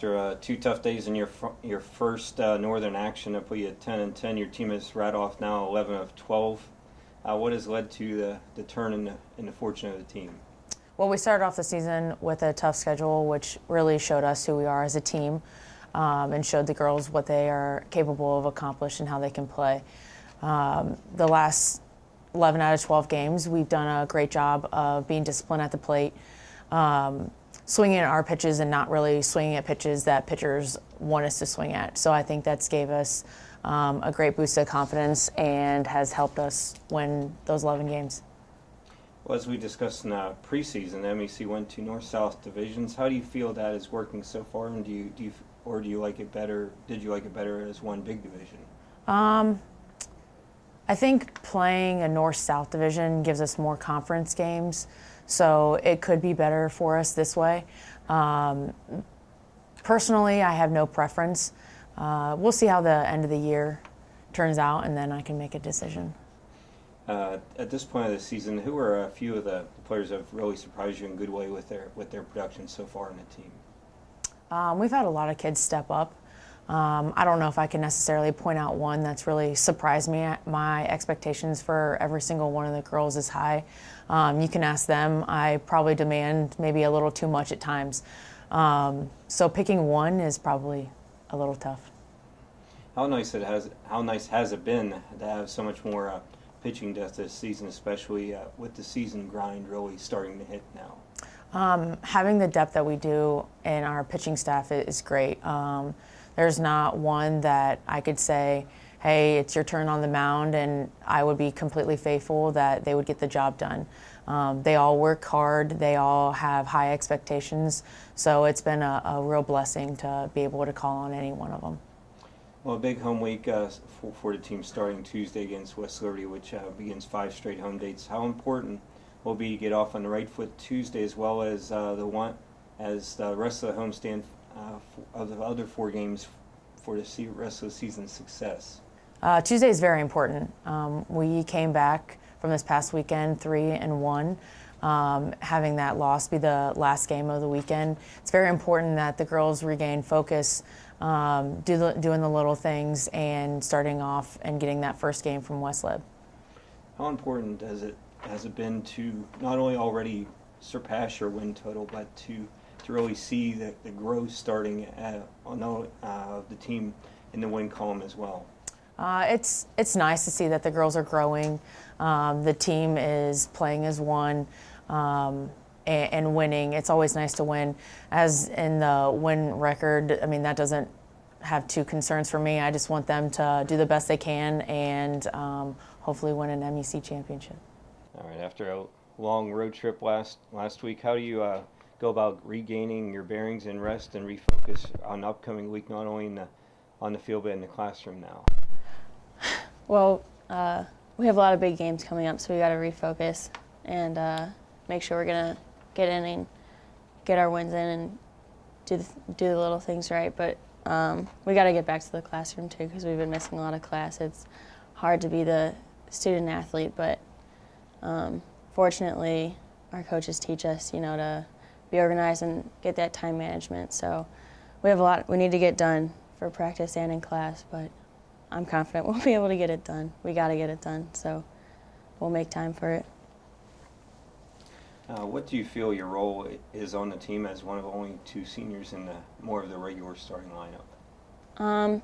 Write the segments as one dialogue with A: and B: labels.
A: after 2 tough days in your first Northern action that put you at 10-10. Your team has rattled off now 11 of 12. What has led to the turn in the fortune of the team?
B: Well, we started off the season with a tough schedule, which really showed us who we are as a team, and showed the girls what they are capable of accomplishing and how they can play. The last 11 out of 12 games, we've done a great job of being disciplined at the plate, swinging at our pitches and not really swinging at pitches that pitchers want us to swing at. So I think that's gave us a great boost of confidence and has helped us win those 11 games.
A: Well, as we discussed in the preseason, the MEC went to North-South divisions. How do you feel that is working so far, and do you like it better? Did you like it better as one big division?
B: I think playing a North-South division gives us more conference games, so it could be better for us this way. Personally, I have no preference. We'll see how the end of the year turns out, and then I can make a decision.
A: At this point of the season, who are a few of the players that have really surprised you in a good way with their production so far in the team?
B: We've had a lot of kids step up. I don't know if I can necessarily point out one that's really surprised me. My expectations for every single one of the girls is high. You can ask them. I probably demand maybe a little too much at times. So picking one is probably a little tough.
A: How nice has it been to have so much more pitching depth this season, especially with the season grind really starting to hit now?
B: Having the depth that we do in our pitching staff is great. There's not one that I could say, hey, it's your turn on the mound, and I would be completely faithful that they would get the job done. They all work hard. They all have high expectations. So it's been a real blessing to be able to call on any one of them.
A: Well, a big home week for the team starting Tuesday against West Liberty, which begins 5 straight home dates. How important will be to get off on the right foot Tuesday, as well as the rest of the homestand of the other 4 games for the rest of the season's success?
B: Tuesday is very important. We came back from this past weekend 3-1. Having that loss be the last game of the weekend, it's very important that the girls regain focus, doing the little things, and starting off and getting that first game from West Lib.
A: How important has it been to not only already surpass your win total, but to really see the growth starting on the team in the win column as well?
B: It's nice to see that the girls are growing. The team is playing as one and winning. It's always nice to win. As in the win record, I mean, that doesn't have two concerns for me. I just want them to do the best they can and hopefully win an MEC championship.
A: All right. After a long road trip last week, how do you go about regaining your bearings and rest and refocus on the upcoming week, not only on the field but in the classroom now?
C: Well, we have a lot of big games coming up, so we got to refocus and make sure we're gonna get in and get our wins in and do the little things right. But we got to get back to the classroom too, because we've been missing a lot of class. It's hard to be the student athlete, but fortunately, our coaches teach us, to be organized and get that time management. So we have a lot we need to get done for practice and in class, but I'm confident we'll be able to get it done. We got to get it done, so we'll make time for it.
A: What do you feel your role is on the team as one of only 2 seniors in more of the regular starting lineup?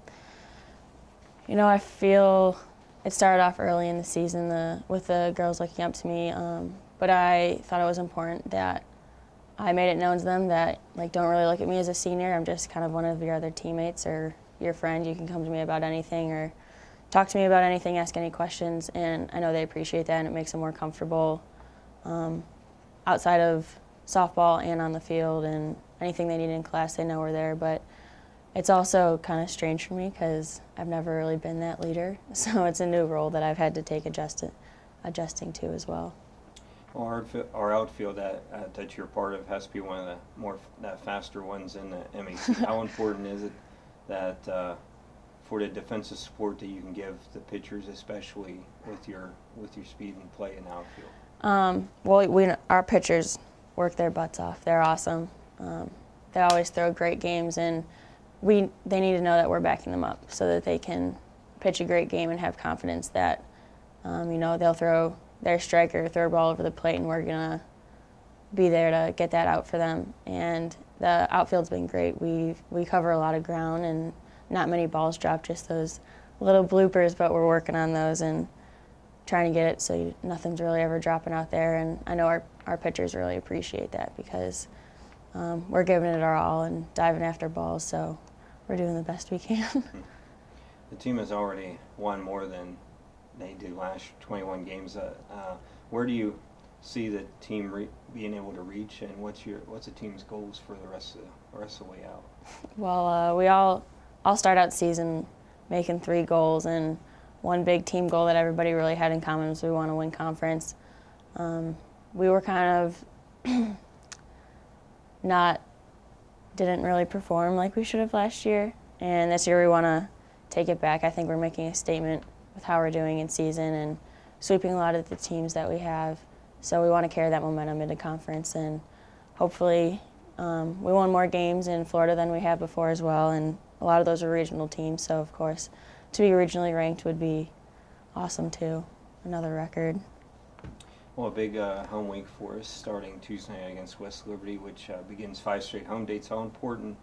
C: I feel it started off early in the season with the girls looking up to me, but I thought it was important that I made it known to them that, don't really look at me as a senior. I'm just kind of one of your other teammates or your friend. You can come to me about anything or talk to me about anything, ask any questions, and I know they appreciate that, and it makes them more comfortable outside of softball and on the field, and anything they need in class, they know we're there. But it's also kind of strange for me because I've never really been that leader, so it's a new role that I've had to take adjusting to as well.
A: Well, our outfield that you're part of has to be one of the faster ones in the MEC. How important is it that for the defensive support that you can give the pitchers, especially with your speed and play in the outfield?
C: Well, our pitchers work their butts off. They're awesome. they always throw great games, and they need to know that we're backing them up so that they can pitch a great game and have confidence that they'll throw their striker, throw a ball over the plate, and we're gonna be there to get that out for them. And the outfield's been great. We cover a lot of ground and not many balls dropped, just those little bloopers, but we're working on those and trying to get it so nothing's really ever dropping out there. And I know our pitchers really appreciate that because we're giving it our all and diving after balls, so we're doing the best we can.
A: The team has already won more than they did last 21 games. Where do you see the team being able to reach, and what's the team's goals for the rest of the way out?
C: Well, we all start out the season making 3 goals, and one big team goal that everybody really had in common was we want to win conference. We were kind of didn't really perform like we should have last year, and this year we want to take it back. I think we're making a statement with how we're doing in season and sweeping a lot of the teams that we have. So we want to carry that momentum into conference, and hopefully we won more games in Florida than we have before as well, and a lot of those are regional teams, so of course to be regionally ranked would be awesome too, another record.
A: Well, a big home week for us starting Tuesday night against West Liberty, which begins 5 straight home dates. How important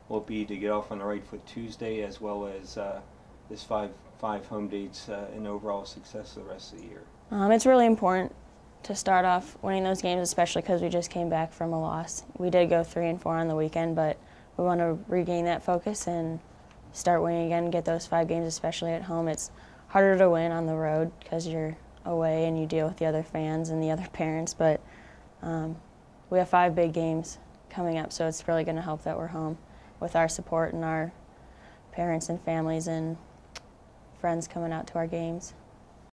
A: will it be to get off on the right foot Tuesday, as well as this five home dates and overall success of the rest of the year?
C: It's really important to start off winning those games, especially because we just came back from a loss. We did go 3-4 on the weekend, but we want to regain that focus and start winning again, get those 5 games, especially at home. It's harder to win on the road because you're away and you deal with the other fans and the other parents, but we have 5 big games coming up, so it's really going to help that we're home with our support and our parents and families and friends coming out to our games.